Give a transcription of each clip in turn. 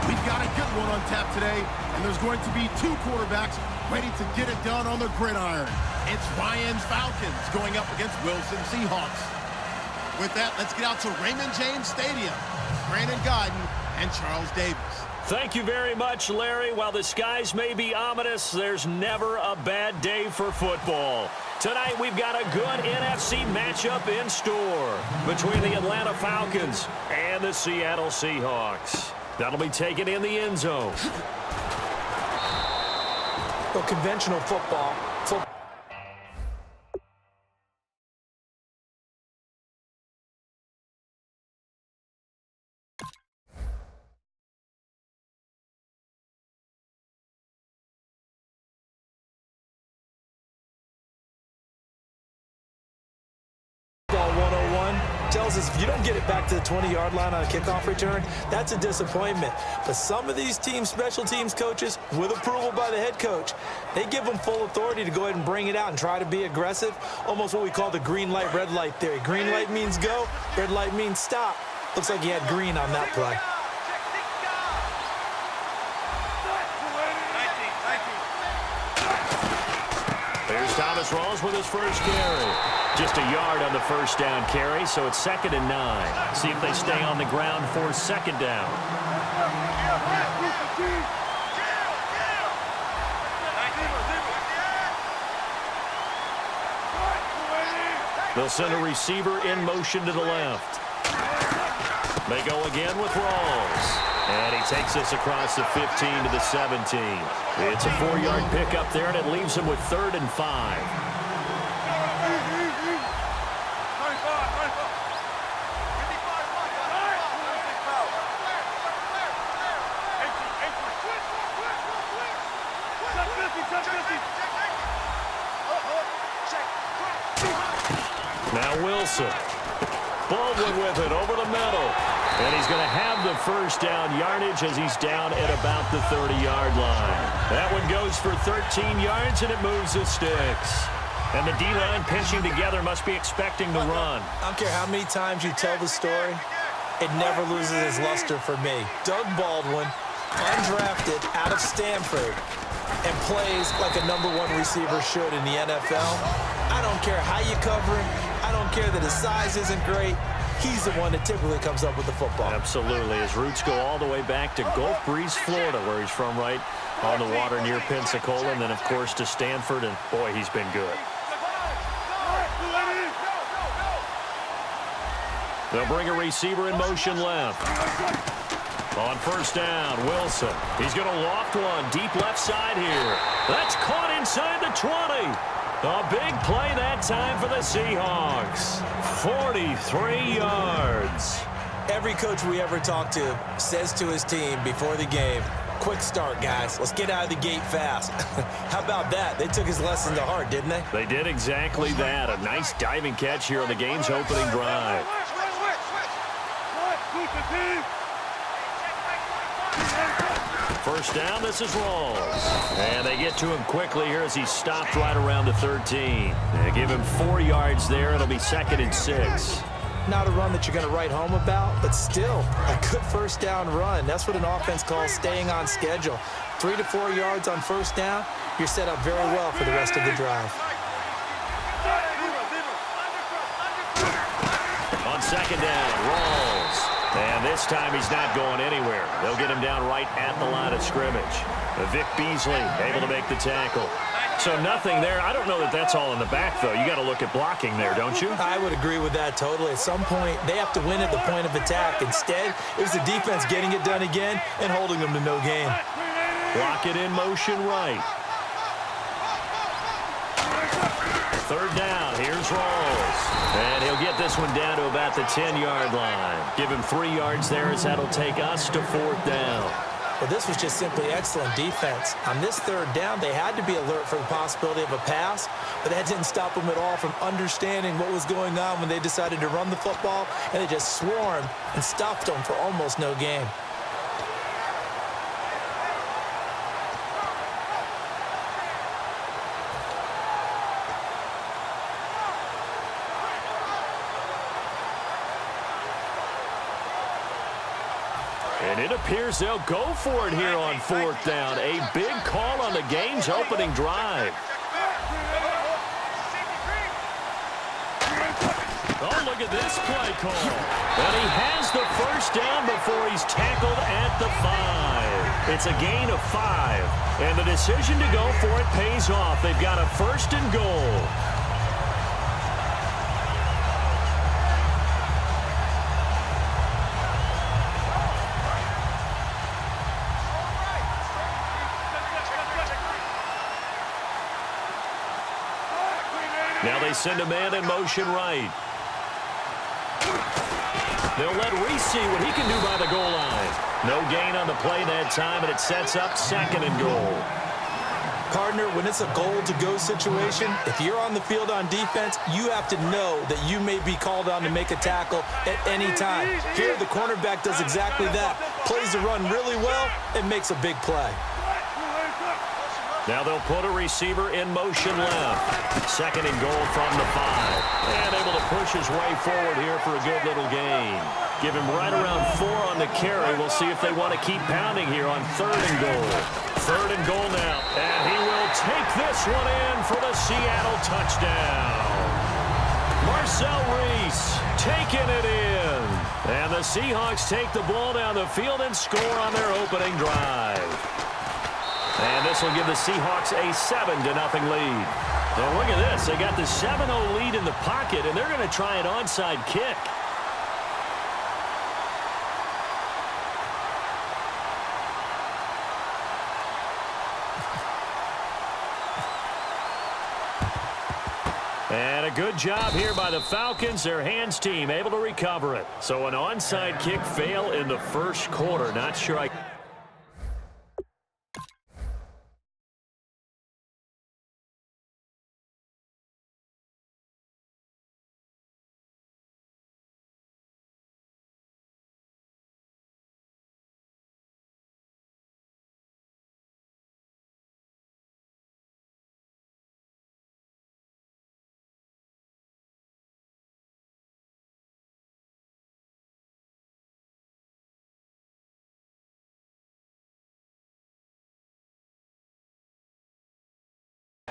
We've got a good one on tap today, and there's going to be two quarterbacks ready to get it done on the gridiron. It's Ryan's Falcons going up against Wilson Seahawks. With that, let's get out to Raymond James Stadium. Brandon Godden and Charles Davis. Thank you very much, Larry. While the skies may be ominous, there's never a bad day for football. Tonight, we've got a good NFC matchup in store between the Atlanta Falcons and the Seattle Seahawks. That'll be taken in the end zone. Well, conventional football. Tells us if you don't get it back to the 20-yard line on a kickoff return, that's a disappointment. But some of these teams, special teams coaches, with approval by the head coach, they give them full authority to go ahead and bring it out and try to be aggressive, almost what we call the green light, red light theory. Green light means go, red light means stop. Looks like he had green on that play. Here's Thomas Rawls with his first carry. Just a yard on the first down carry, so it's 2nd and 9. See if they stay on the ground for 2nd down. They'll send a receiver in motion to the left. They go again with Rawls. And he takes this across the 15 to the 17. It's a 4-yard pickup there, and it leaves him with 3rd and 5. Now Wilson. Baldwin with it over the middle. And he's going to have the first down yardage as he's down at about the 30-yard line. That one goes for 13 yards, and it moves the sticks. And the D-line pinching together must be expecting the run. I don't care how many times you tell the story, it never loses its luster for me. Doug Baldwin, undrafted out of Stanford, and plays like a #1 receiver should in the NFL. I don't care how you cover him. I don't care that his size isn't great. He's the one that typically comes up with the football. Absolutely. His roots go all the way back to Gulf Breeze, Florida, where he's from, right on the water near Pensacola, and then, of course, to Stanford, and, boy, he's been good. They'll bring a receiver in motion left. On first down, Wilson. He's going to loft one deep left side here. That's caught inside the 20. A big play that time for the Seahawks. 43 yards. Every coach we ever talk to says to his team before the game, quick start, guys. Let's get out of the gate fast. How about that? They took his lesson to heart, didn't they? They did exactly that. A nice diving catch here on the game's opening drive. First down, this is Rawls. And they get to him quickly here as he stopped right around the 13. They give him 4 yards there. It'll be 2nd and 6. Not a run that you're going to write home about, but still a good first down run. That's what an offense calls staying on schedule. 3 to 4 yards on first down, you're set up very well for the rest of the drive. On 2nd down, Rawls. And this time he's not going anywhere. They'll get him down right at the line of scrimmage. Vic Beasley able to make the tackle. So nothing there. I don't know that that's all in the back, though. You got to look at blocking there, don't you? I would agree with that totally. At some point, they have to win at the point of attack. Instead, it was the defense getting it done again and holding them to no gain. Block it in motion right. 3rd down. Here's Rawls. And he'll get this one down to about the 10-yard line. Give him 3 yards there as that'll take us to 4th down. Well, this was just simply excellent defense. On this 3rd down, they had to be alert for the possibility of a pass, but that didn't stop them at all from understanding what was going on when they decided to run the football, and they just swarmed and stopped them for almost no gain. And it appears they'll go for it here on 4th down. A big call on the game's opening drive. Oh, look at this play call. And he has the first down before he's tackled at the 5. It's a gain of 5. And the decision to go for it pays off. They've got a 1st and goal. Now they send a man in motion right. They'll let Reese see what he can do by the goal line. No gain on the play that time, and it sets up 2nd and goal. Partner, when it's a goal-to-go situation, if you're on the field on defense, you have to know that you may be called on to make a tackle at any time. Here, the cornerback does exactly that. Plays the run really well and makes a big play. Now they'll put a receiver in motion left. 2nd and goal from the 5. And able to push his way forward here for a good little gain. Give him right around 4 on the carry. We'll see if they want to keep pounding here on 3rd and goal. 3rd and goal now. And he will take this one in for the Seattle touchdown. Marcel Reese taking it in. And the Seahawks take the ball down the field and score on their opening drive. And this will give the Seahawks a 7-0 lead. Well, look at this. They got the 7-0 lead in the pocket, and they're going to try an onside kick. And a good job here by the Falcons. Their hands team able to recover it. So an onside kick fail in the 1st quarter. Not sure I...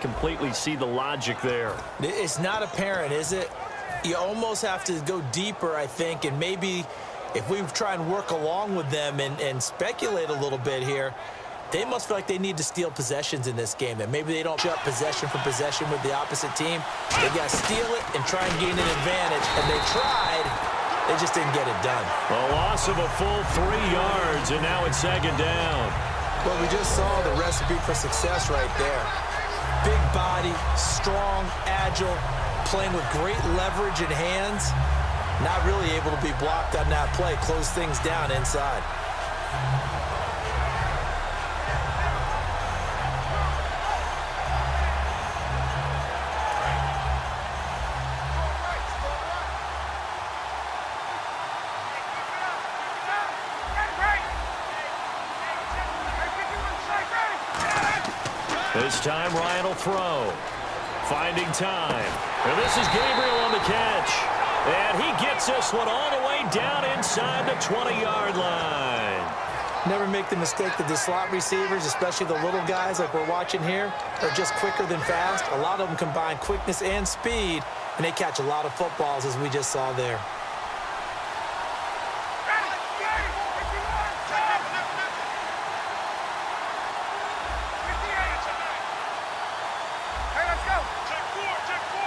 completely see the logic there. It's not apparent, is it? You almost have to go deeper, I think, and maybe if we try and work along with them and speculate a little bit here, they must feel like they need to steal possessions in this game, that maybe they don't shut possession for possession with the opposite team. They got to steal it and try and gain an advantage, and they tried. They just didn't get it done. A loss of a full 3 yards, and now it's 2nd down. Well, we just saw the recipe for success right there. Big body, strong, agile, playing with great leverage in hands. Not really able to be blocked on that play. Close things down inside. This time Ryan will throw. Finding time. And this is Gabriel on the catch. And he gets this one all the way down inside the 20-yard line. Never make the mistake that the slot receivers, especially the little guys like we're watching here, are just quicker than fast. A lot of them combine quickness and speed, and they catch a lot of footballs, as we just saw there.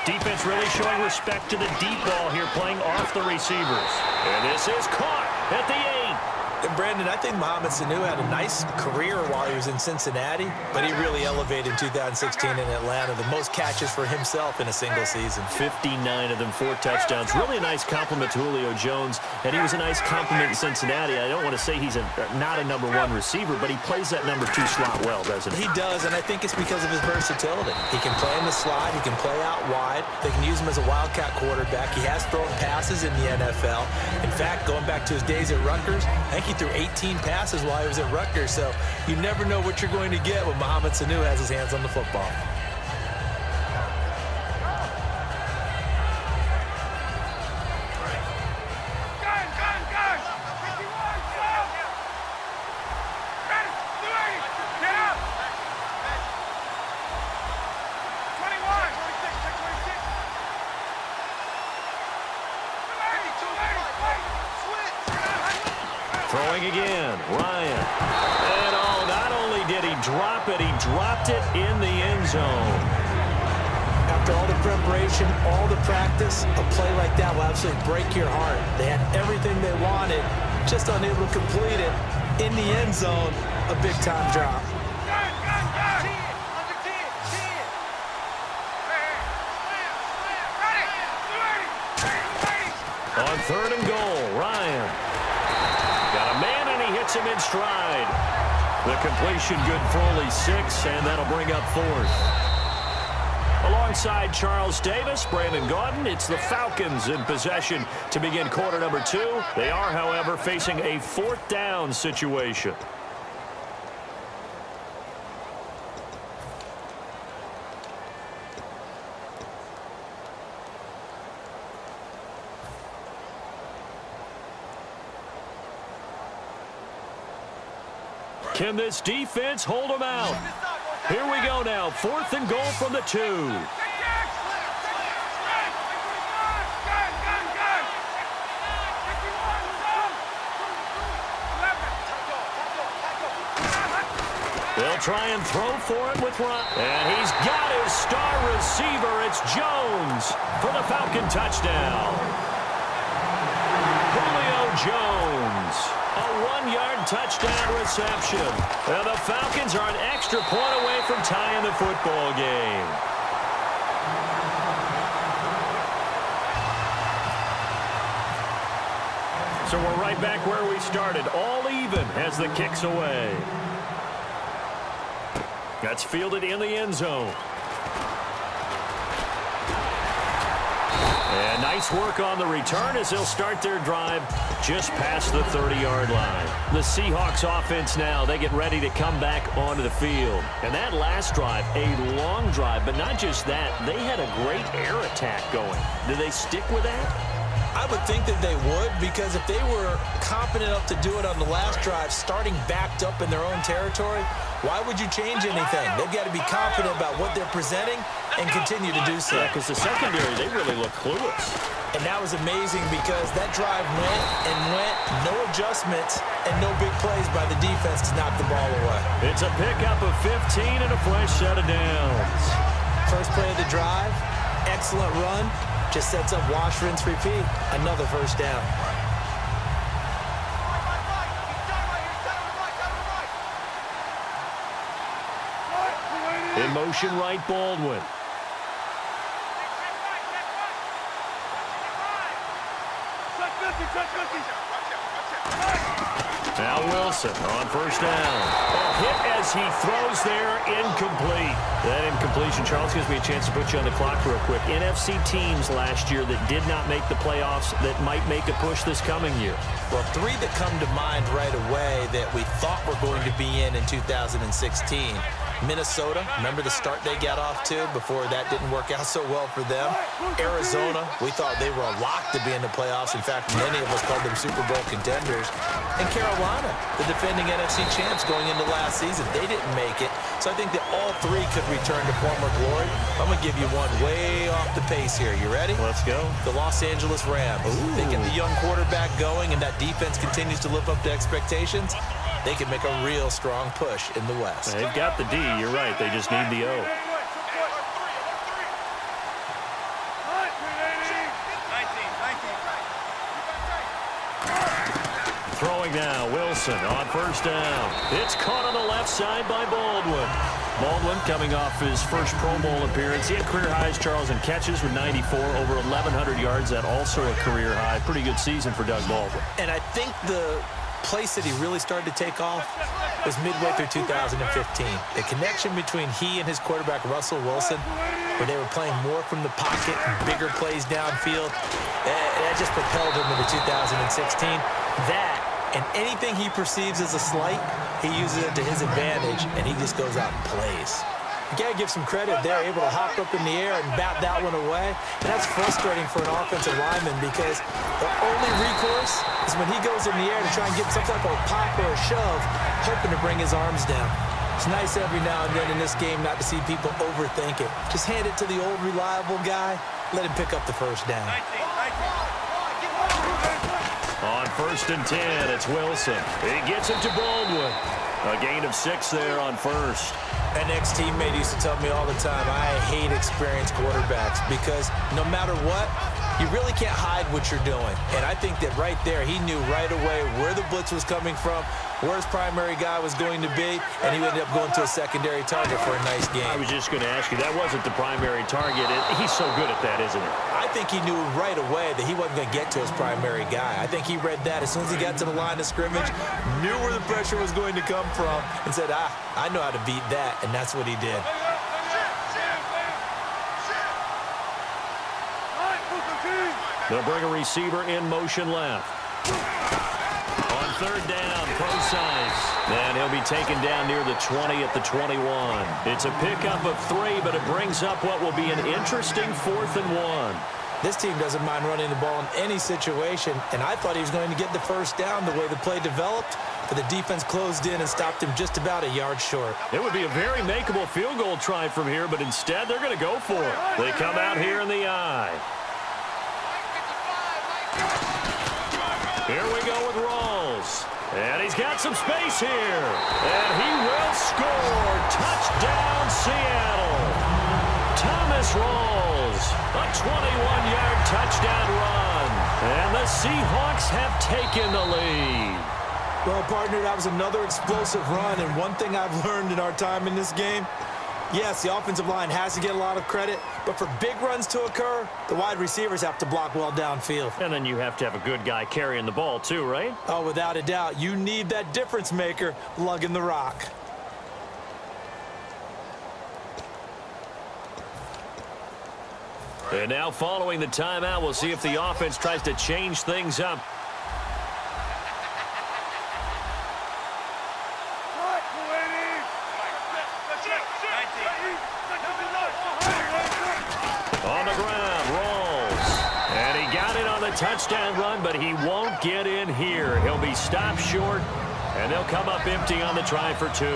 Defense really showing respect to the deep ball here, playing off the receivers. And this is caught at the 8. And Brandon, I think Mohamed Sanu had a nice career while he was in Cincinnati, but he really elevated in 2016 in Atlanta. The most catches for himself in a single season. 59 of them, 4 touchdowns. Really a nice compliment to Julio Jones, and he was a nice compliment in Cincinnati. I don't want to say he's not a number 1 receiver, but he plays that number 2 slot well, doesn't he? He does, and I think it's because of his versatility. He can play in the slot. He can play out wide. They can use him as a wildcat quarterback. He has thrown passes in the NFL. In fact, going back to his days at Rutgers, I think he threw 18 passes while he was at Rutgers, so you never know what you're going to get when Mohamed Sanu has his hands on the football. Throwing again, Ryan. And not only did he drop it, he dropped it in the end zone. After all the preparation, all the practice, a play like that will absolutely break your heart. They had everything they wanted, just unable to complete it. In the end zone, a big-time drop. On 3rd and goal, Ryan. Got a man, and he hits him in stride. The completion good for only 6, and that'll bring up 4th. Alongside Charles Davis, Brandon Gaudin, it's the Falcons in possession to begin quarter number 2. They are, however, facing a 4th down situation. Can this defense hold them out? Here we go now. 4th and goal from the 2. They'll try and throw for it with Ryan. And he's got his star receiver. It's Jones for the Falcon touchdown. Julio Jones. A 1-yard touchdown reception. And the Falcons are an extra point away from tying the football game. So we're right back where we started. All even as the kick's away. That's fielded in the end zone. And nice work on the return as they'll start their drive just past the 30-yard line. The Seahawks offense now, they get ready to come back onto the field. And that last drive, a long drive, but not just that, they had a great air attack going. Do they stick with that? I would think that they would, because if they were competent enough to do it on the last drive, starting backed up in their own territory, why would you change anything? They've got to be confident about what they're presenting and continue to do so. Yeah, because the secondary, they really look clueless. And that was amazing because that drive went and went, no adjustments, and no big plays by the defense to knock the ball away. It's a pickup of 15 and a fresh set of downs. First play of the drive, excellent run. Just sets up wash, rinse, repeat. Another first down. In motion right, Baldwin. Now Wilson on first down. A hit as he throws there, incomplete. That incompletion, Charles, gives me a chance to put you on the clock real quick. NFC teams last year that did not make the playoffs that might make a push this coming year. Well, 3 that come to mind right away that we thought were going to be in 2016. Minnesota, remember the start they got off to before that didn't work out so well for them. Arizona, we thought they were a lock to be in the playoffs. In fact, many of us called them Super Bowl contenders. And Carolina, the defending NFC champs going into last season, they didn't make it. So I think that all 3 could return to former glory. I'm going to give you one way off the pace here. You ready? Let's go. The Los Angeles Rams. They get the young quarterback going, and that defense continues to live up to expectations. They can make a real strong push in the West. They've got the D, you're right. They just need the O. Throwing now, Wilson on first down. It's caught on the left side by Baldwin. Baldwin coming off his first Pro Bowl appearance. He had career highs, Charles, in catches with 94, over 1,100 yards. That also a career high. Pretty good season for Doug Baldwin. And I think the place that he really started to take off was midway through 2015. The connection between he and his quarterback, Russell Wilson, where they were playing more from the pocket, bigger plays downfield, that just propelled him into 2016. That, and anything he perceives as a slight, he uses it to his advantage, and he just goes out and plays. You got to give some credit. They're able to hop up in the air and bat that one away. And that's frustrating for an offensive lineman because the only recourse is when he goes in the air to try and get some type of a pop or a shove, hoping to bring his arms down. It's nice every now and then in this game not to see people overthink it. Just hand it to the old reliable guy. Let him pick up the first down. On 1st and 10, it's Wilson. He gets it to Baldwin. A gain of 6 there on 1st. An ex-teammate used to tell me all the time, I hate experienced quarterbacks because no matter what, you really can't hide what you're doing. And I think that right there, he knew right away where the blitz was coming from, where his primary guy was going to be, and he ended up going to a secondary target for a nice game. I was just going to ask you, that wasn't the primary target. He's so good at that, isn't he? I think he knew right away that he wasn't going to get to his primary guy. I think he read that as soon as he got to the line of scrimmage, knew where the pressure was going to come from, and said, I know how to beat that, and that's what he did. They'll bring a receiver in motion left. On 3rd down, Procise. And he'll be taken down near the 20 at the 21. It's a pickup of 3, but it brings up what will be an interesting 4th and 1. This team doesn't mind running the ball in any situation, and I thought he was going to get the first down the way the play developed, but the defense closed in and stopped him just about a yard short. It would be a very makeable field goal try from here, but instead they're going to go for it. They come out here in the eye. Here we go with Rawls. And he's got some space here. And he will score. Touchdown, Seattle. Thomas Rawls. A 21-yard touchdown run. And the Seahawks have taken the lead. Well, partner, that was another explosive run. And one thing I've learned in our time in this game, yes, the offensive line has to get a lot of credit, but for big runs to occur, the wide receivers have to block well downfield. And then you have to have a good guy carrying the ball too, right? Oh, without a doubt. You need that difference maker lugging the rock. And now following the timeout, we'll see if the offense tries to change things up. On the ground, Rawls. And he got it on the touchdown run, but he won't get in here. He'll be stopped short, and they'll come up empty on the try for 2.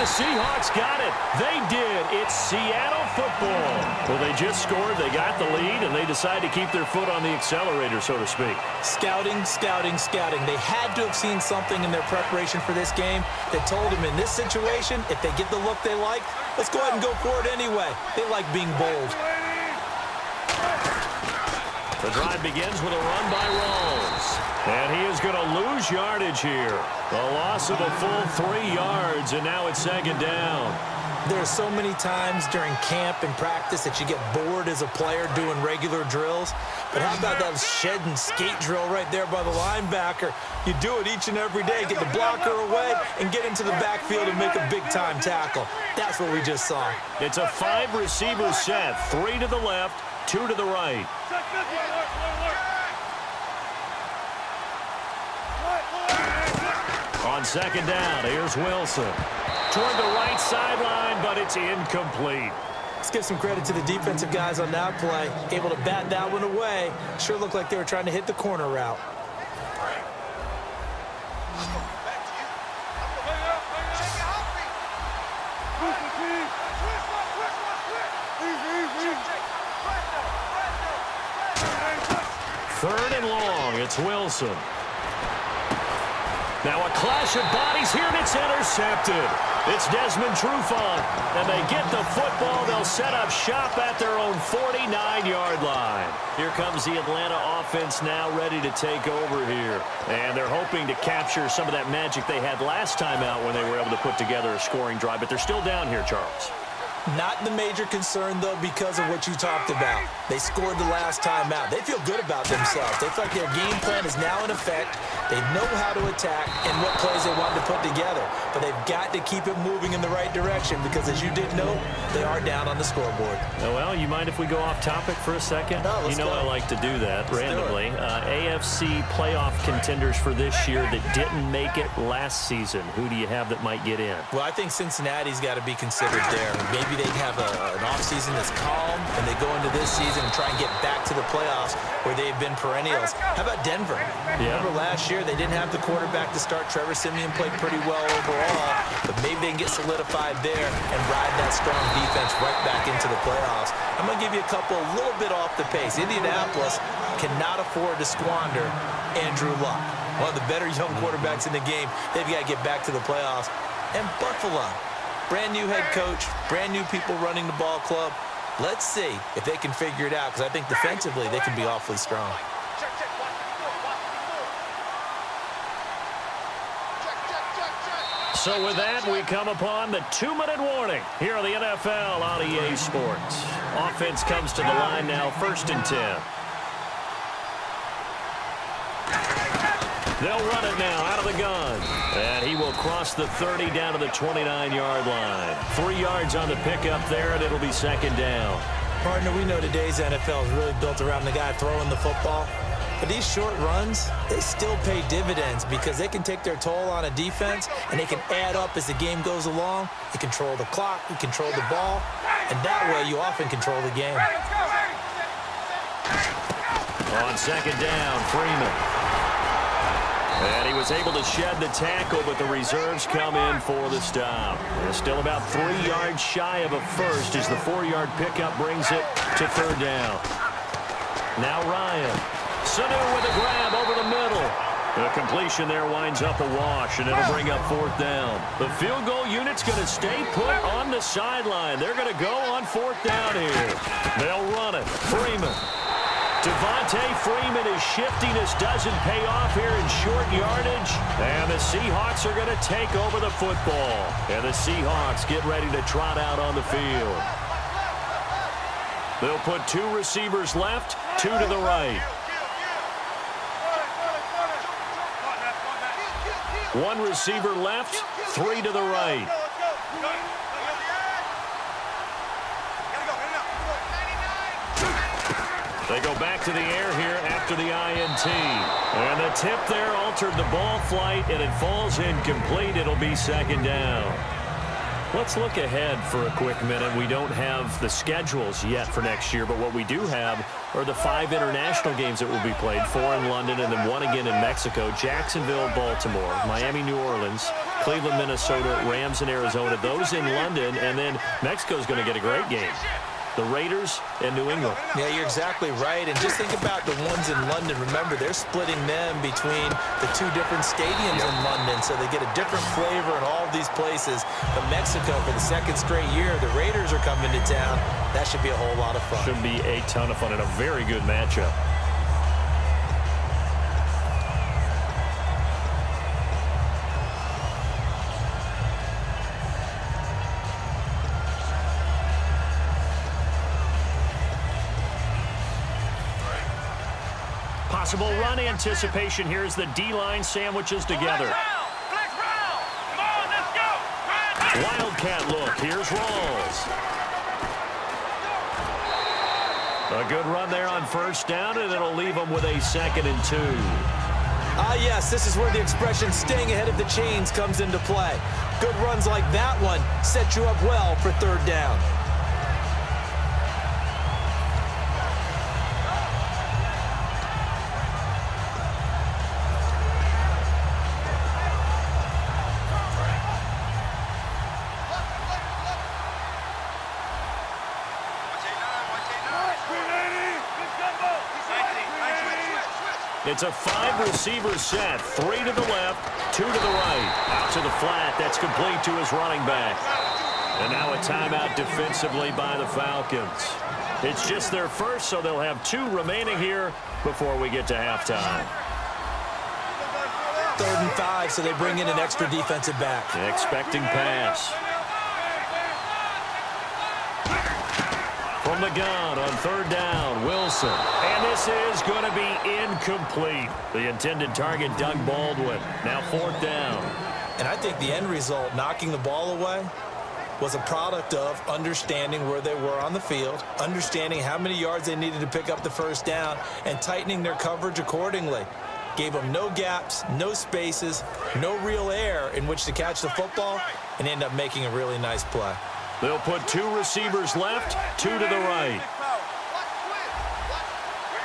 Seahawks got it. They did. It's Seattle football. Well, they just scored. They got the lead, and they decide to keep their foot on the accelerator, so to speak. Scouting, scouting, scouting. They had to have seen something in their preparation for this game that told them in this situation, if they get the look they like, let's go ahead and go for it anyway. They like being bold. The drive begins with a run by Rawls. And he is going to lose yardage here. A loss of a full 3 yards, and now it's 2nd down. There are so many times during camp and practice that you get bored as a player doing regular drills. But how about that shed and skate drill right there by the linebacker? You do it each and every day. Get the blocker away and get into the backfield and make a big-time tackle. That's what we just saw. It's a 5-receiver set. 3 to the left, 2 to the right. On 2nd down, here's Wilson. Toward the right sideline, but it's incomplete. Let's give some credit to the defensive guys on that play. Able to bat that one away. Sure looked like they were trying to hit the corner route. Third and long, it's Wilson. Now a clash of bodies here, and it's intercepted. It's Desmond Trufant, and they get the football. They'll set up shop at their own 49-yard line. Here comes the Atlanta offense now ready to take over here. And they're hoping to capture some of that magic they had last time out when they were able to put together a scoring drive. But they're still down here, Charles. Not the major concern, though, because of what you talked about. They scored the last time out. They feel good about themselves. They feel like their game plan is now in effect. They know how to attack and what plays they want to put together. But they've got to keep it moving in the right direction because, as you did note, they are down on the scoreboard. Oh, well, you mind if we go off topic for a second? No, you know I like to do that randomly. AFC playoff contenders for this year that didn't make it last season. Who do you have that might get in? Well, I think Cincinnati's got to be considered there. Maybe they have an offseason that's calm, and they go into this season and try and get back to the playoffs where they've been perennials. How about Denver? Yeah. Remember last year, they didn't have the quarterback to start. Trevor Siemian played pretty well overall, but maybe they can get solidified there and ride that strong defense right back into the playoffs. I'm going to give you a couple a little bit off the pace. Indianapolis cannot afford to squander Andrew Luck, one of the better young quarterbacks in the game. They've got to get back to the playoffs. And Buffalo, brand new head coach, brand new people running the ball club. Let's see if they can figure it out, because I think defensively they can be awfully strong. So with that, we come upon the 2-minute warning here on the NFL on EA Sports. Offense comes to the line now, 1st and 10. They'll run it now out of the gun. And he will cross the 30 down to the 29-yard line. 3 yards on the pickup there, and it'll be 2nd down. Partner, we know today's NFL is really built around the guy throwing the football. But these short runs, they still pay dividends because they can take their toll on a defense, and they can add up as the game goes along. You control the clock, you control the ball, and that way you often control the game. On 2nd down, Freeman. And he was able to shed the tackle, but the reserves come in for the stop. They're still about 3 yards shy of a first as the 4-yard pickup brings it to 3rd down. Now Ryan. Sanu with a grab over the middle. The completion there winds up a wash, and it'll bring up 4th down. The field goal unit's going to stay put on the sideline. They're going to go on 4th down here. They'll run it. Freeman. Devontae Freeman is shifting. This doesn't pay off here in short yardage. And the Seahawks are going to take over the football. And the Seahawks get ready to trot out on the field. They'll put 2 receivers left, 2 to the right. 1 receiver left, 3 to the right. They go back to the air here after the INT. And the tip there altered the ball flight, and it falls incomplete. It'll be 2nd down. Let's look ahead for a quick minute. We don't have the schedules yet for next year, but what we do have are the 5 international games that will be played, 4 in London and then 1 again in Mexico, Jacksonville, Baltimore, Miami, New Orleans, Cleveland, Minnesota, Rams, and Arizona. Those in London, and then Mexico's going to get a great game. The Raiders and New England. Yeah, you're exactly right. And just think about the ones in London. Remember, they're splitting them between the 2 different stadiums in London, so they get a different flavor in all of these places. But Mexico, for the 2nd straight year, the Raiders are coming to town. That should be a whole lot of fun. Should be a ton of fun and a very good matchup. Possible run anticipation here as the D-line sandwiches together. Wildcat look. Here's Rawls. A good run there on 1st down, and it'll leave them with a 2nd and 2. Yes, this is where the expression staying ahead of the chains comes into play. Good runs like that one set you up well for 3rd down. It's a 5-receiver set, 3 to the left, 2 to the right. Out to the flat, that's complete to his running back. And now a timeout defensively by the Falcons. It's just their first, so they'll have 2 remaining here before we get to halftime. 3rd and 5, so they bring in an extra defensive back. Expecting pass. From the gun on 3rd down, Wilson. And this is going to be incomplete. The intended target, Doug Baldwin. Now 4th down. And I think the end result, knocking the ball away, was a product of understanding where they were on the field, understanding how many yards they needed to pick up the 1st down, and tightening their coverage accordingly. Gave them no gaps, no spaces, no real air in which to catch the football, and end up making a really nice play. They'll put 2 receivers left, 2 to the right.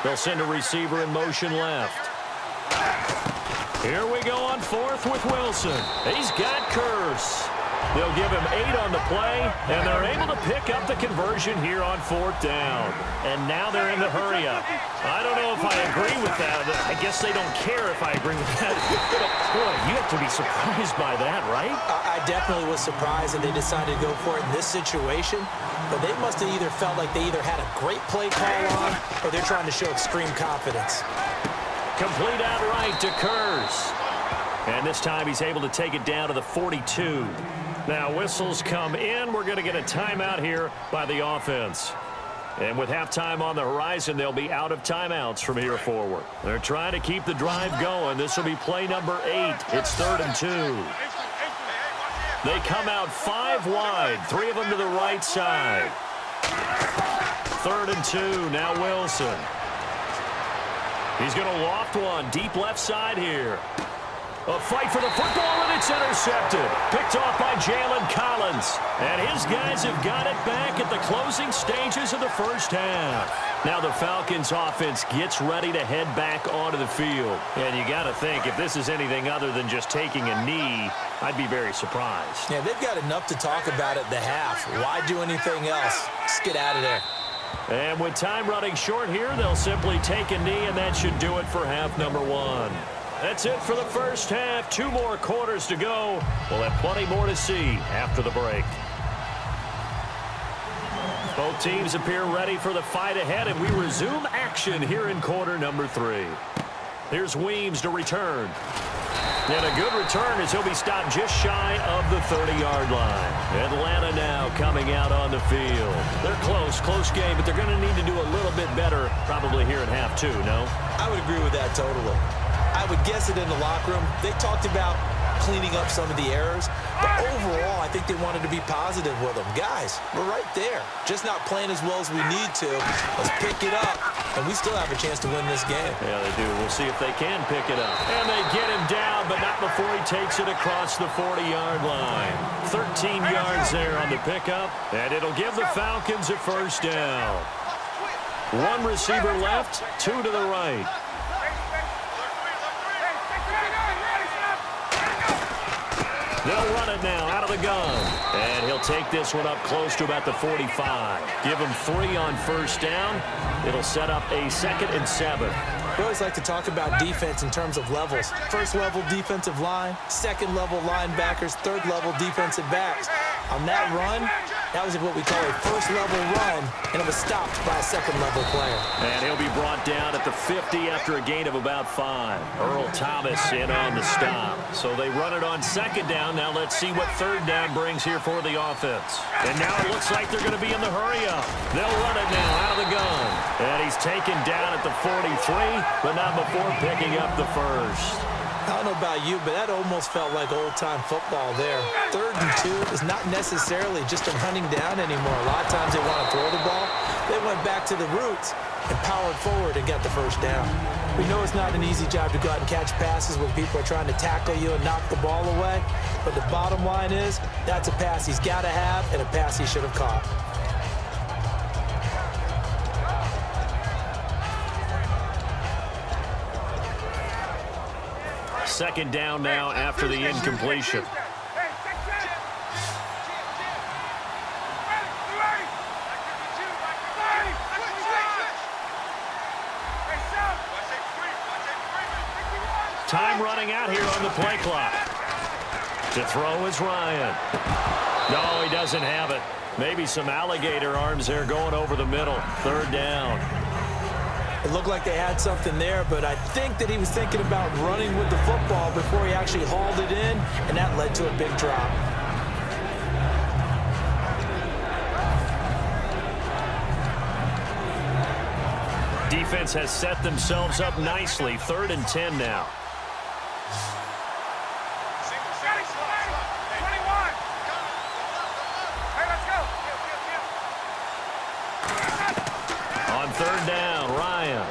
They'll send a receiver in motion left. Here we go on 4th with Wilson. He's got Curse. They'll give him 8 on the play, and they're able to pick up the conversion here on 4th down. And now they're in the hurry up. I don't know if I agree with that. I guess they don't care if I agree with that. But, boy, you have to be surprised by that, right? I definitely was surprised that they decided to go for it in this situation. But they must have either felt like they either had a great play call on or they're trying to show extreme confidence. Complete outright to Kurz. And this time he's able to take it down to the 42. Now whistles come in. We're going to get a timeout here by the offense. And with halftime on the horizon, they'll be out of timeouts from here forward. They're trying to keep the drive going. This will be play number 8. It's 3rd and 2. They come out 5 wide, 3 of them to the right side. 3rd and 2, now Wilson. He's going to loft one deep left side here. A fight for the football, and it's intercepted. Picked off by Jalen Collins. And his guys have got it back at the closing stages of the first half. Now the Falcons offense gets ready to head back onto the field. And you got to think, if this is anything other than just taking a knee, I'd be very surprised. Yeah, they've got enough to talk about at the half. Why do anything else? Just get out of there. And with time running short here, they'll simply take a knee, and that should do it for half number 1. That's it for the first half. 2 more quarters to go. We'll have plenty more to see after the break. Both teams appear ready for the fight ahead, and we resume action here in quarter number 3. Here's Weems to return. And a good return as he'll be stopped just shy of the 30-yard line. Atlanta now coming out on the field. They're close game, but they're going to need to do a little bit better probably here in half 2, no? I would agree with that totally. I would guess it in the locker room. They talked about cleaning up some of the errors, but overall, I think they wanted to be positive with them. Guys, we're right there. Just not playing as well as we need to. Let's pick it up, and we still have a chance to win this game. Yeah, they do. We'll see if they can pick it up. And they get him down, but not before he takes it across the 40-yard line. 13 yards there on the pickup, and it'll give the Falcons a first down. 1 receiver left, 2 to the right. They'll run it now out of the gun. And he'll take this one up close to about the 45. Give him 3 on first down. It'll set up a 2nd and 7. We always like to talk about defense in terms of levels. First level defensive line, second level linebackers, third level defensive backs. On that run, that was what we call a first level run, and it was stopped by a second level player. And he'll be brought down at the 50 after a gain of about 5. Earl Thomas in on the stop. So they run it on 2nd down. Now let's see what 3rd down brings here for the offense. And now it looks like they're going to be in the hurry up. They'll run it now out of the gun. And he's taken down at the 43, but not before picking up the first. I don't know about you, but that almost felt like old-time football there. 3rd and 2 is not necessarily just a running down anymore. A lot of times they want to throw the ball. They went back to the roots and powered forward and got the first down. We know it's not an easy job to go out and catch passes when people are trying to tackle you and knock the ball away. But the bottom line is, that's a pass he's got to have and a pass he should have caught. Second down now after the incompletion. Time running out here on the play clock. To throw is Ryan. No, he doesn't have it. Maybe some alligator arms there going over the middle. 3rd down. It looked like they had something there, but I think that he was thinking about running with the football before he actually hauled it in, and that led to a big drop. Defense has set themselves up nicely. 3rd and 10 now. On 3rd down, Ryan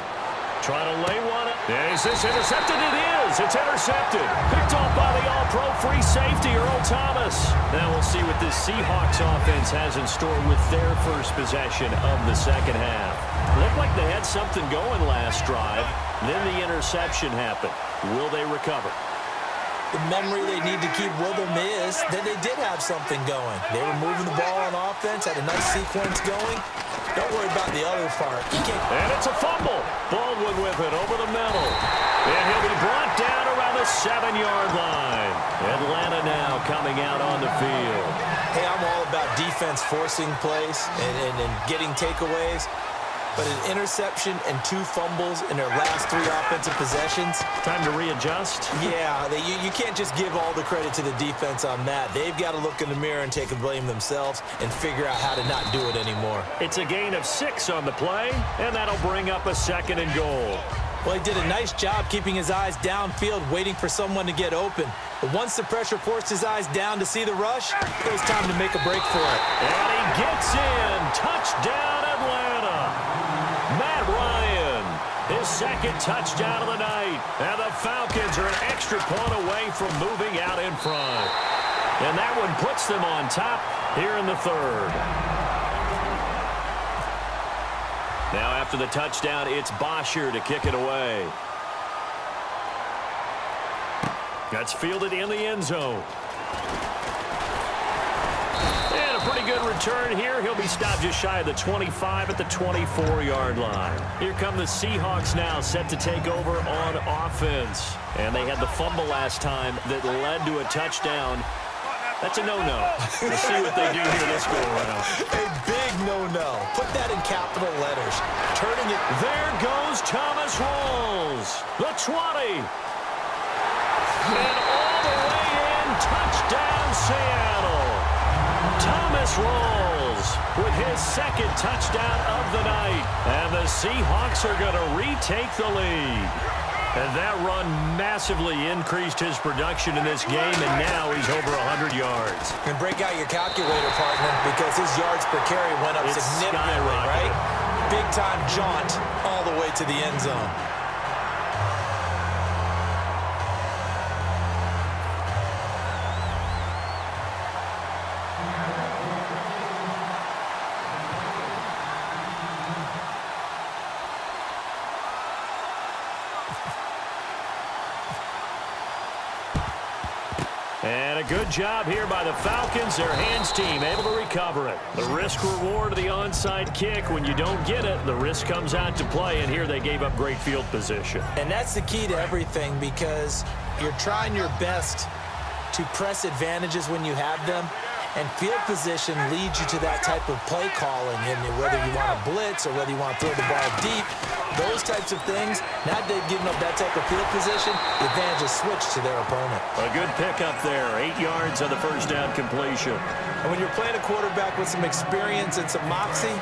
trying to lay one Is this intercepted? It is. It's intercepted. Picked off by the all-pro free safety, Earl Thomas. Now we'll see what this Seahawks offense has in store with their first possession of the second half. Looked like they had something going last drive. Then the interception happened. Will they recover? The memory they need to keep with them is that they did have something going. They were moving the ball on offense, had a nice sequence going. Don't worry about the other part. And it's a fumble. Baldwin with it over the middle. And he'll be brought down around the 7-yard line. Atlanta now coming out on the field. Hey, I'm all about defense forcing plays and getting takeaways. But an interception and 2 fumbles in their last 3 offensive possessions. Time to readjust? Yeah, you can't just give all the credit to the defense on that. They've got to look in the mirror and take the blame themselves and figure out how to not do it anymore. It's a gain of 6 on the play, and that'll bring up a 2nd and goal. Well, he did a nice job keeping his eyes downfield, waiting for someone to get open. But once the pressure forced his eyes down to see the rush, it was time to make a break for it. And he gets in. Touchdown, Atlanta. Matt Ryan, his 2nd touchdown of the night. And the Falcons are an extra point away from moving out in front. And that one puts them on top here in the 3rd. Now after the touchdown, it's Bosher to kick it away. That's fielded in the end zone. And a pretty good return here. He'll be stopped just shy of the 25 at the 24-yard line. Here come the Seahawks now, set to take over on offense. And they had the fumble last time that led to a touchdown. That's a no-no. We'll see what they do here this go-around. A big no-no. Put that in capital letters. Turning it. There goes Thomas Rawls. The 20. And all the way in. Touchdown, Seattle. Thomas Rawls with his 2nd touchdown of the night. And the Seahawks are going to retake the lead. And that run massively increased his production in this game, and now he's over 100 yards. And break out your calculator, partner, because his yards per carry went up significantly, right? Big-time jaunt all the way to the end zone. And a good job here by the Falcons. Their hands team able to recover it. The risk-reward of the onside kick. When you don't get it, the risk comes out to play, and here they gave up great field position. And that's the key to everything, because you're trying your best to press advantages when you have them, and field position leads you to that type of play calling. And whether you want to blitz or whether you want to throw the ball deep, those types of things, now they've given up that type of field position, the advantage is switched to their opponent. A good pickup there, 8 yards on the first down completion. And when you're playing a quarterback with some experience and some moxie,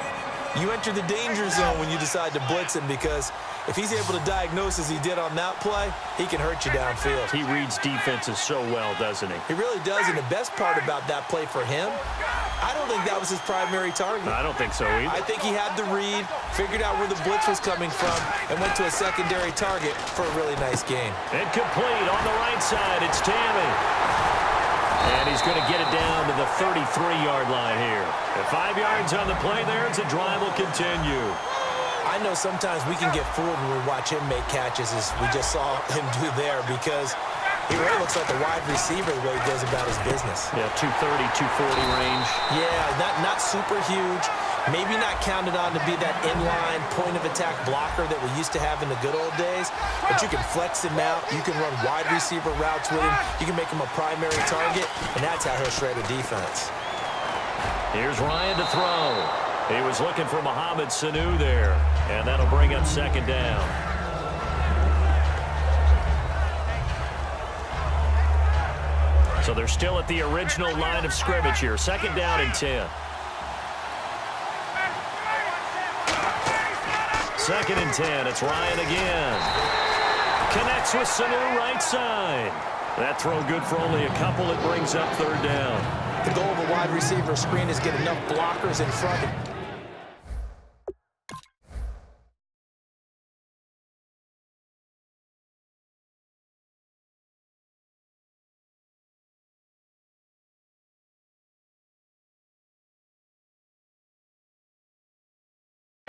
you enter the danger zone when you decide to blitz him, because if he's able to diagnose as he did on that play, he can hurt you downfield. He reads defenses so well, doesn't he? He really does, and the best part about that play for him, I don't think that was his primary target. I don't think so either. I think he had the read, figured out where the blitz was coming from, and went to a secondary target for a really nice game. Incomplete on the right side. It's Tammy. And he's going to get it down to the 33-yard line here. At 5 yards on the play there, as the drive will continue. I know sometimes we can get fooled when we watch him make catches, as we just saw him do there, because he really looks like a wide receiver the way he goes about his business. Yeah, 230, 240 range. Yeah, not super huge. Maybe not counted on to be that inline point-of-attack blocker that we used to have in the good old days, but you can flex him out. You can run wide receiver routes with him. You can make him a primary target, and that's how he'll shred a defense. Here's Ryan to throw. He was looking for Mohamed Sanu there, and that'll bring up 2nd down. So they're still at the original line of scrimmage here. 2nd down and 10. 2nd and 10. It's Ryan again. Connects with Sanu right side. That throw good for only a couple. It brings up 3rd down. The goal of a wide receiver screen is get enough blockers in front.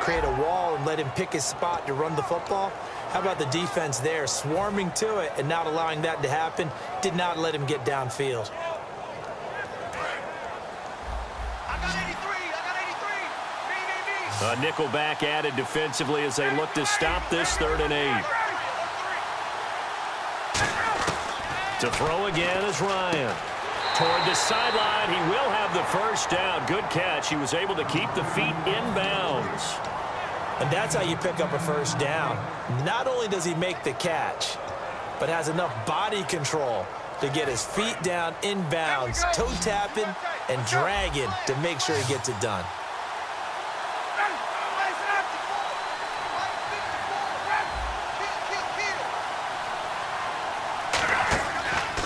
create a wall and let him pick his spot to run the football. How about the defense there, swarming to it and not allowing that to happen? Did not let him get downfield. A nickel back added defensively as they look to stop this 3rd and 8. To throw again is Ryan. Toward the sideline, he will have the first down. Good catch. He was able to keep the feet inbounds. And that's how you pick up a first down. Not only does he make the catch, but has enough body control to get his feet down inbounds, toe tapping and dragging to make sure he gets it done.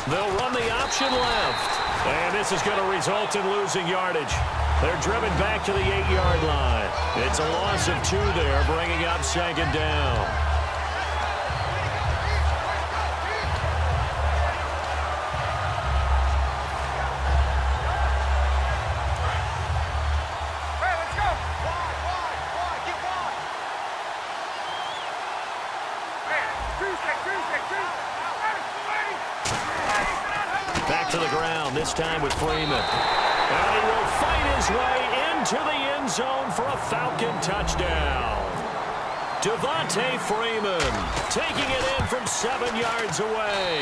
They'll run the option left. And this is going to result in losing yardage. They're driven back to the 8-yard line. It's a loss of 2 there, bringing up 2nd down. Back to the ground, this time with Freeman. And he will fight his way into the end zone for a Falcon touchdown. Devontae Freeman taking it in from 7 yards away.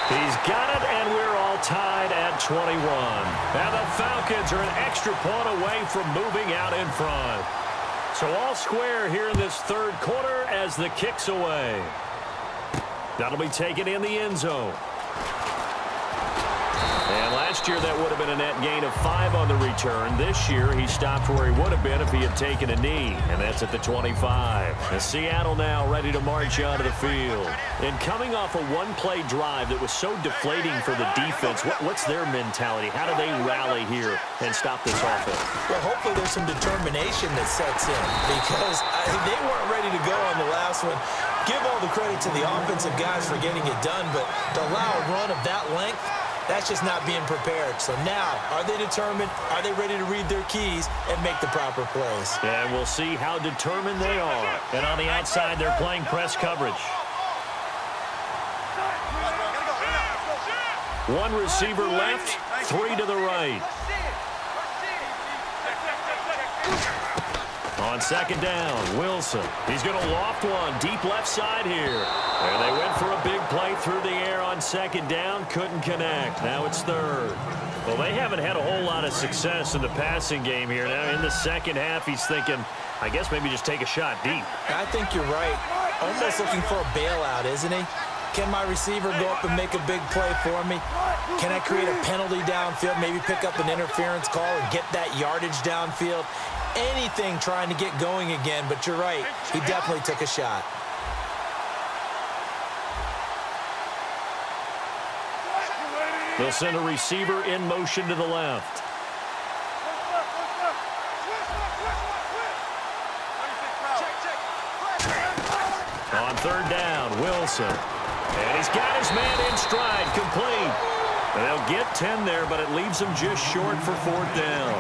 He's got it, and we're all tied at 21. And the Falcons are an extra point away from moving out in front. So all square here in this 3rd quarter as the kick's away. That'll be taken in the end zone. And last year, that would have been a net gain of 5 on the return. This year, he stopped where he would have been if he had taken a knee, and that's at the 25. And Seattle now ready to march onto the field. And coming off a one-play drive that was so deflating for the defense, what's their mentality? How do they rally here and stop this offense? Well, hopefully there's some determination that sets in because they weren't ready to go on the last one. Give all the credit to the offensive guys for getting it done, but to allow a run of that length, that's just not being prepared. So now, are they determined? Are they ready to read their keys and make the proper plays? And we'll see how determined they are. And on the outside, they're playing press coverage. One receiver left, 3 to the right. On 2nd down, Wilson. He's going to loft one deep left side here. And they went for a big play through the air on 2nd down. Couldn't connect. Now it's 3rd. Well, they haven't had a whole lot of success in the passing game here. Now in the second half, he's thinking, I guess maybe just take a shot deep. I think you're right. Almost looking for a bailout, isn't he? Can my receiver go up and make a big play for me? Can I create a penalty downfield, maybe pick up an interference call and get that yardage downfield? Anything trying to get going again, but you're right. He definitely took a shot. They'll send a receiver in motion to the left. On 3rd down, Wilson. And he's got his man in stride, complete. And they'll get 10 there, but it leaves them just short for 4th down.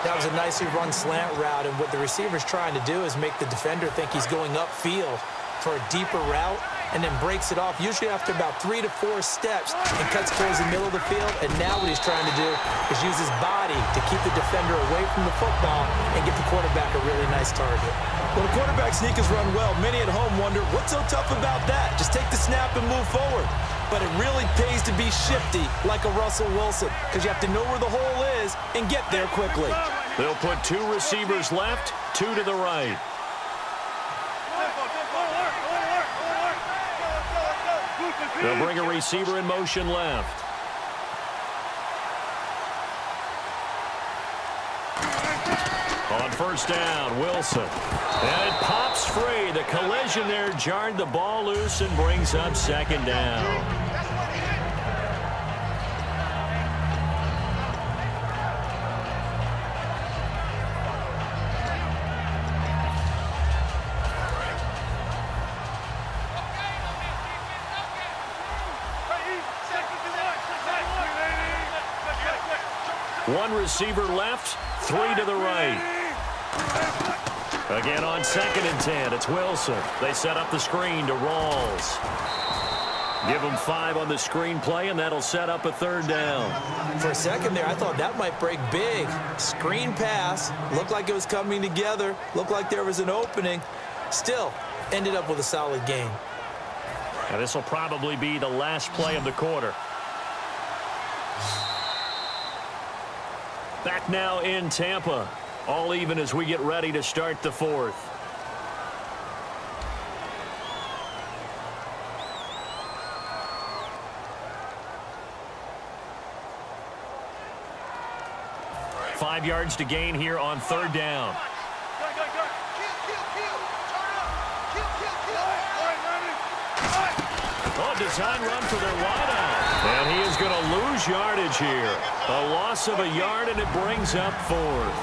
That was a nicely run slant route, and what the receiver's trying to do is make the defender think he's going upfield for a deeper route and then breaks it off, usually after about 3 to 4 steps, and cuts towards the middle of the field. And now what he's trying to do is use his body to keep the defender away from the football and get the quarterback a really nice target. Well, the quarterback sneak has run well. Many at home wonder, what's so tough about that? Just take the snap and move forward. But it really pays to be shifty like a Russell Wilson because you have to know where the hole is and get there quickly. They'll put 2 receivers left, 2 to the right. They'll bring a receiver in motion left. On 1st down, Wilson. And it pops free. The collision there jarred the ball loose and brings up 2nd down. One receiver left, 3 to the right. Again on 2nd and 10, it's Wilson. They set up the screen to Rawls. Give him 5 on the screen play, and that'll set up a 3rd down. For a second there, I thought that might break big. Screen pass, looked like it was coming together, looked like there was an opening. Still, ended up with a solid game. And this will probably be the last play of the quarter. Back now in Tampa. All even as we get ready to start the 4th. Five yards to gain here on 3rd down. Oh, design run for their wideout. And he is going to lose yardage here. A loss of a yard, and it brings up 4th.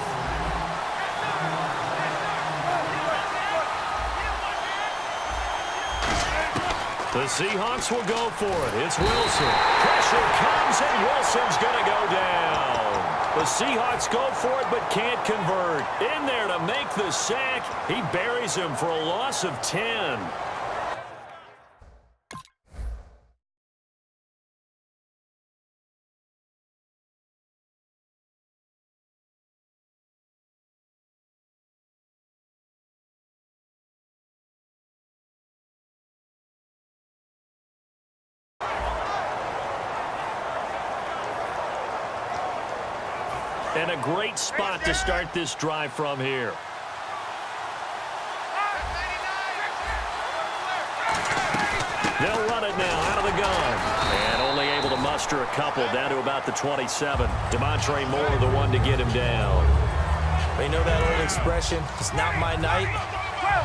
The Seahawks will go for it. It's Wilson. Pressure comes, and Wilson's going to go down. The Seahawks go for it, but can't convert. In there to make the sack. He buries him for a loss of 10. And a great spot to start this drive from here. They'll run it now out of the gun. And only able to muster a couple down to about the 27. Demontre Moore, the one to get him down. You know that old expression, it's not my night.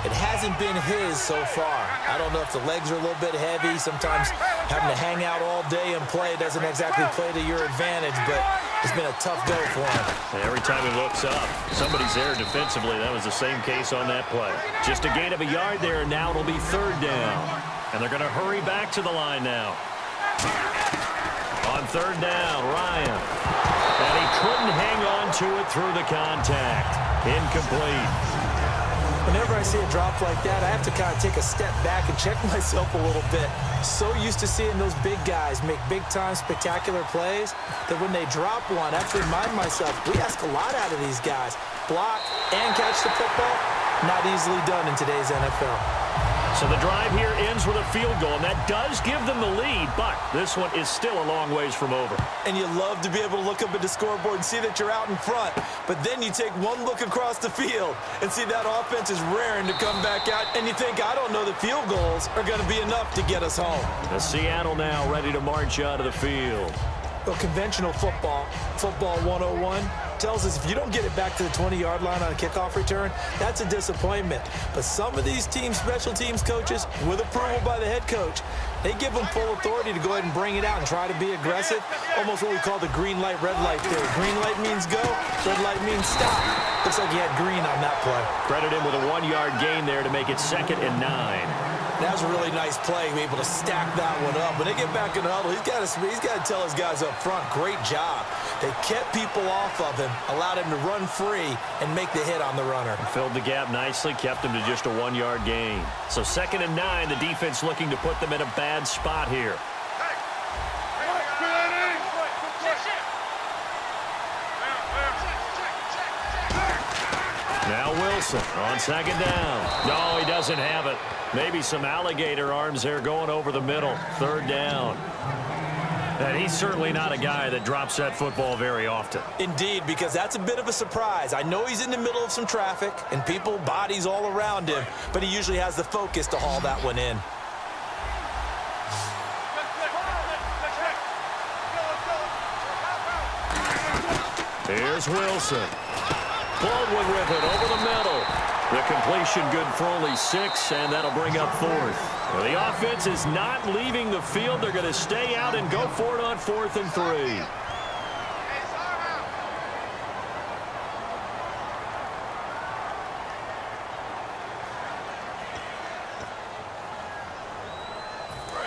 It hasn't been his so far. I don't know if the legs are a little bit heavy. Sometimes having to hang out all day and play doesn't exactly play to your advantage, but it's been a tough go for him. And every time he looks up, somebody's there defensively. That was the same case on that play. Just a gain of a yard there, and now it'll be 3rd down. And they're going to hurry back to the line now. On 3rd down, Ryan. And he couldn't hang on to it through the contact. Incomplete. Whenever I see a drop like that, I have to kind of take a step back and check myself a little bit. So used to seeing those big guys make big-time spectacular plays that when they drop one, I have to remind myself, we ask a lot out of these guys. Block and catch the football, not easily done in today's NFL. So the drive here ends with a field goal, and that does give them the lead, but this one is still a long ways from over. And you love to be able to look up at the scoreboard and see that you're out in front, but then you take one look across the field and see that offense is raring to come back out, and you think, I don't know that field goals are going to be enough to get us home. The Seattle now ready to march out of the field. Well, conventional football 101, tells us if you don't get it back to the 20-yard line on a kickoff return, that's a disappointment. But some of these special teams coaches, with approval by the head coach, they give them full authority to go ahead and bring it out and try to be aggressive. Almost what we call the green light, red light theory. Green light means go, red light means stop. Looks like he had green on that play. Credit him with a 1-yard gain there to make it 2nd and 9. That was a really nice play, be able to stack that one up. When they get back in the huddle, he's got to tell his guys up front, great job. They kept people off of him, allowed him to run free and make the hit on the runner. Filled the gap nicely, kept him to just a 1-yard gain. So 2nd and 9, the defense looking to put them in a bad spot here. Now Wilson on 2nd down. No, he doesn't have it. Maybe some alligator arms there going over the middle. 3rd down. And he's certainly not a guy that drops that football very often. Indeed, because that's a bit of a surprise. I know he's in the middle of some traffic and people, bodies all around him, but he usually has the focus to haul that one in. Here's Wilson. Baldwin with it over the middle. The completion good for only 6, and that'll bring up 4th. Well, the offense is not leaving the field. They're going to stay out and go for it on 4th and 3.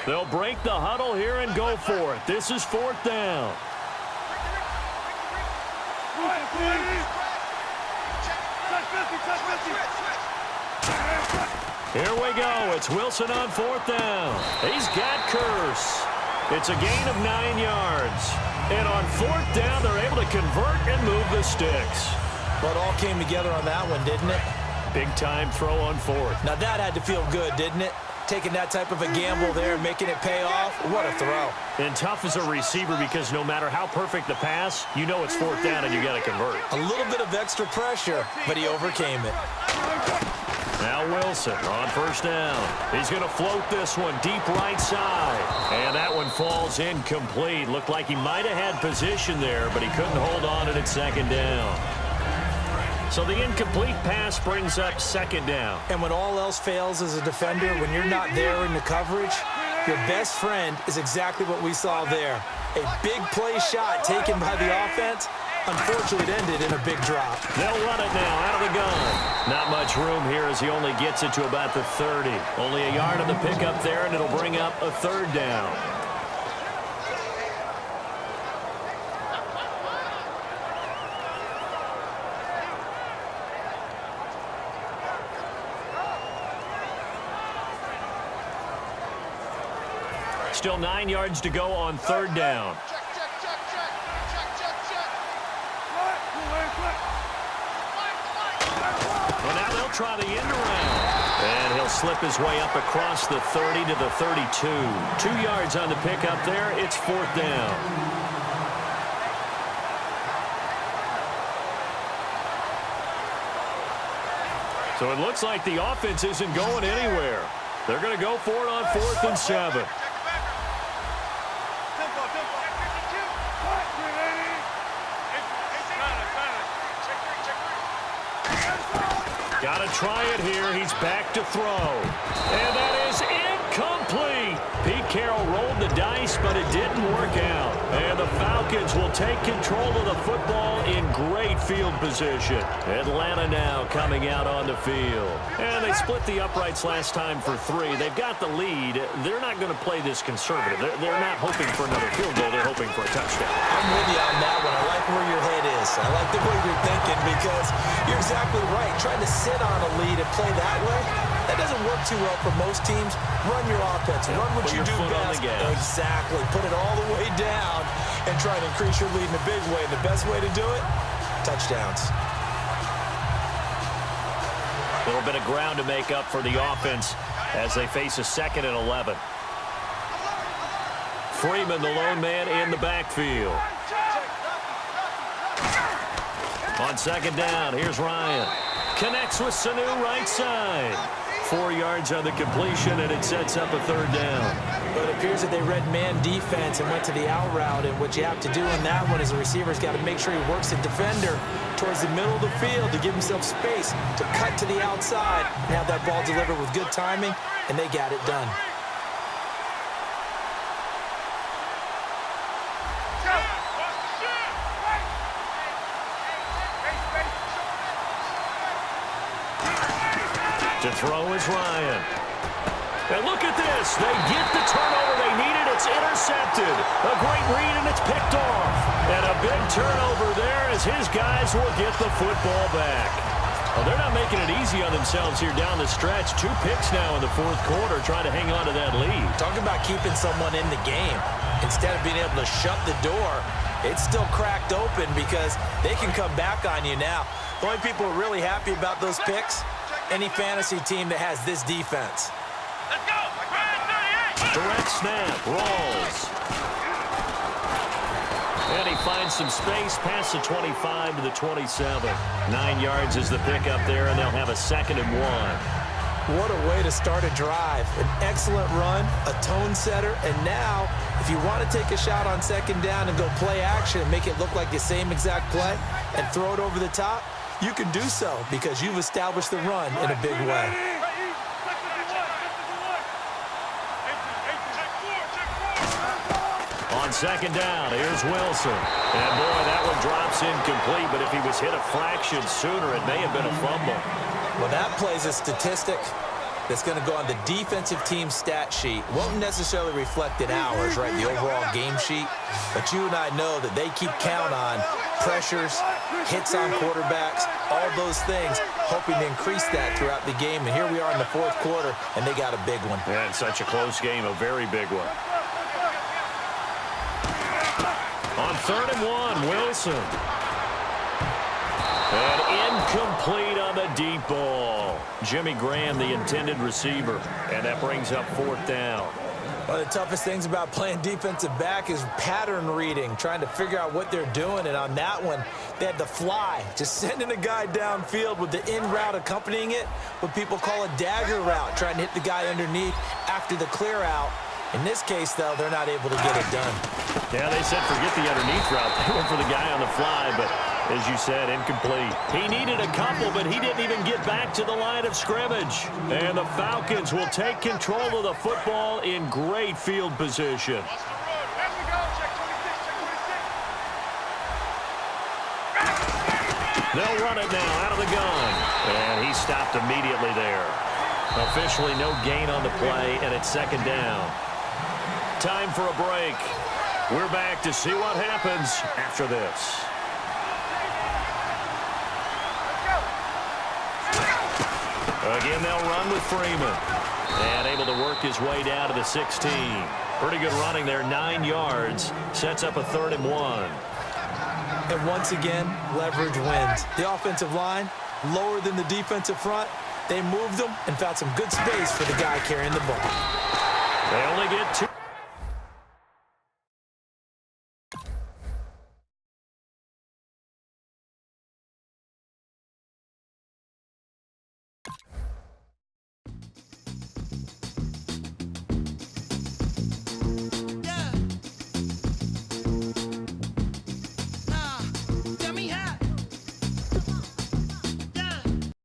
They'll break the huddle here and go for it. This is 4th down. Here we go. It's Wilson on 4th down. He's got Curse. It's a gain of 9 yards. And on 4th down, they're able to convert and move the sticks. Well, it all came together on that one, didn't it? Big-time throw on 4th. Now, that had to feel good, didn't it? Taking that type of a gamble there, making it pay off. What a throw. And tough as a receiver because no matter how perfect the pass, you know it's 4th down and you got to convert. A little bit of extra pressure, but he overcame it. Now Wilson on 1st down. He's going to float this one deep right side. And that one falls incomplete. Looked like he might have had position there, but he couldn't hold on to it at 2nd down. So the incomplete pass brings up 2nd down. And when all else fails as a defender, when you're not there in the coverage, your best friend is exactly what we saw there. A big play shot taken by the offense. Unfortunately, it ended in a big drop. They'll run it now out of the gun. Not much room here as he only gets it to about the 30. Only a yard on the pickup there, and it'll bring up a 3rd down. Still 9 yards to go on 3rd down. Well, now they'll try the end around. And he'll slip his way up across the 30 to the 32. 2 yards on the pickup there. It's 4th down. So it looks like the offense isn't going anywhere. They're going to go for it on 4th and 7. Got to try it here. He's back to throw. And that is incomplete. Pete Carroll rolled the dice, but it didn't work out. And the Falcons will take control of the football in great field position. Atlanta now coming out on the field. And they split the uprights last time for 3. They've got the lead. They're not going to play this conservative. They're not hoping for another field goal. They're hoping for a touchdown. I'm with you on that one. I like where your head is. I like the way you're thinking because you're exactly right. Trying to sit on a lead and play that way, that doesn't work too well for most teams. Run your offense. Run what you do best. Exactly. Put it all the way down and try to increase your lead in a big way. And the best way to do it, touchdowns. A little bit of ground to make up for the offense as they face a 2nd and 11. Freeman, the lone man in the backfield. On 2nd down, here's Ryan. Connects with Sanu right side. 4 yards on the completion, and it sets up a 3rd down. But it appears that they read man defense and went to the out route, and what you have to do in that one is the receiver's got to make sure he works the defender towards the middle of the field to give himself space to cut to the outside and have that ball delivered with good timing, and they got it done. To throw is Ryan. And look at this. They get the turnover they needed. It's intercepted. A great read, and it's picked off. And a big turnover there as his guys will get the football back. Well, they're not making it easy on themselves here down the stretch. 2 picks now in the 4th quarter trying to hang on to that lead. Talk about keeping someone in the game. Instead of being able to shut the door, it's still cracked open because they can come back on you now. The only people who are really happy about those picks, any fantasy team that has this defense. Let's go. Direct snap, rolls. And he finds some space past the 25 to the 27. 9 yards is the pickup there, and they'll have a 2nd and 1. What a way to start a drive. An excellent run, a tone setter, and now if you want to take a shot on 2nd down and go play action and make it look like the same exact play and throw it over the top, you can do so because you've established the run in a big way. On 2nd down, here's Wilson. And boy, that one drops incomplete, but if he was hit a fraction sooner, it may have been a fumble. Well, that plays a statistic that's going to go on the defensive team stat sheet. Won't necessarily reflect in ours, right, the overall game sheet. But you and I know that they keep count on pressures, hits on quarterbacks, all those things, hoping to increase that throughout the game. And here we are in the fourth quarter, and they got a big one. Yeah, it's such a close game, a very big one. On 3rd and 1, Wilson. And incomplete on the deep ball. Jimmy Graham, the intended receiver. And that brings up 4th down. One of the toughest things about playing defensive back is pattern reading, trying to figure out what they're doing. And on that one, they had the fly, just sending a guy downfield with the in route accompanying it, what people call a dagger route, trying to hit the guy underneath after the clear out. In this case, though, they're not able to get it done. Yeah, they said forget the underneath route. They went for the guy on the fly, but as you said, incomplete. He needed a couple, but he didn't even get back to the line of scrimmage. And the Falcons will take control of the football in great field position. They'll run it now out of the gun. And he stopped immediately there. Officially no gain on the play, and it's 2nd down. Time for a break. We're back to see what happens after this. Again, they'll run with Freeman. And able to work his way down to the 16. Pretty good running there, 9 yards. Sets up a 3rd and 1. And once again, leverage wins. The offensive line, lower than the defensive front. They moved them and found some good space for the guy carrying the ball. They only get 2.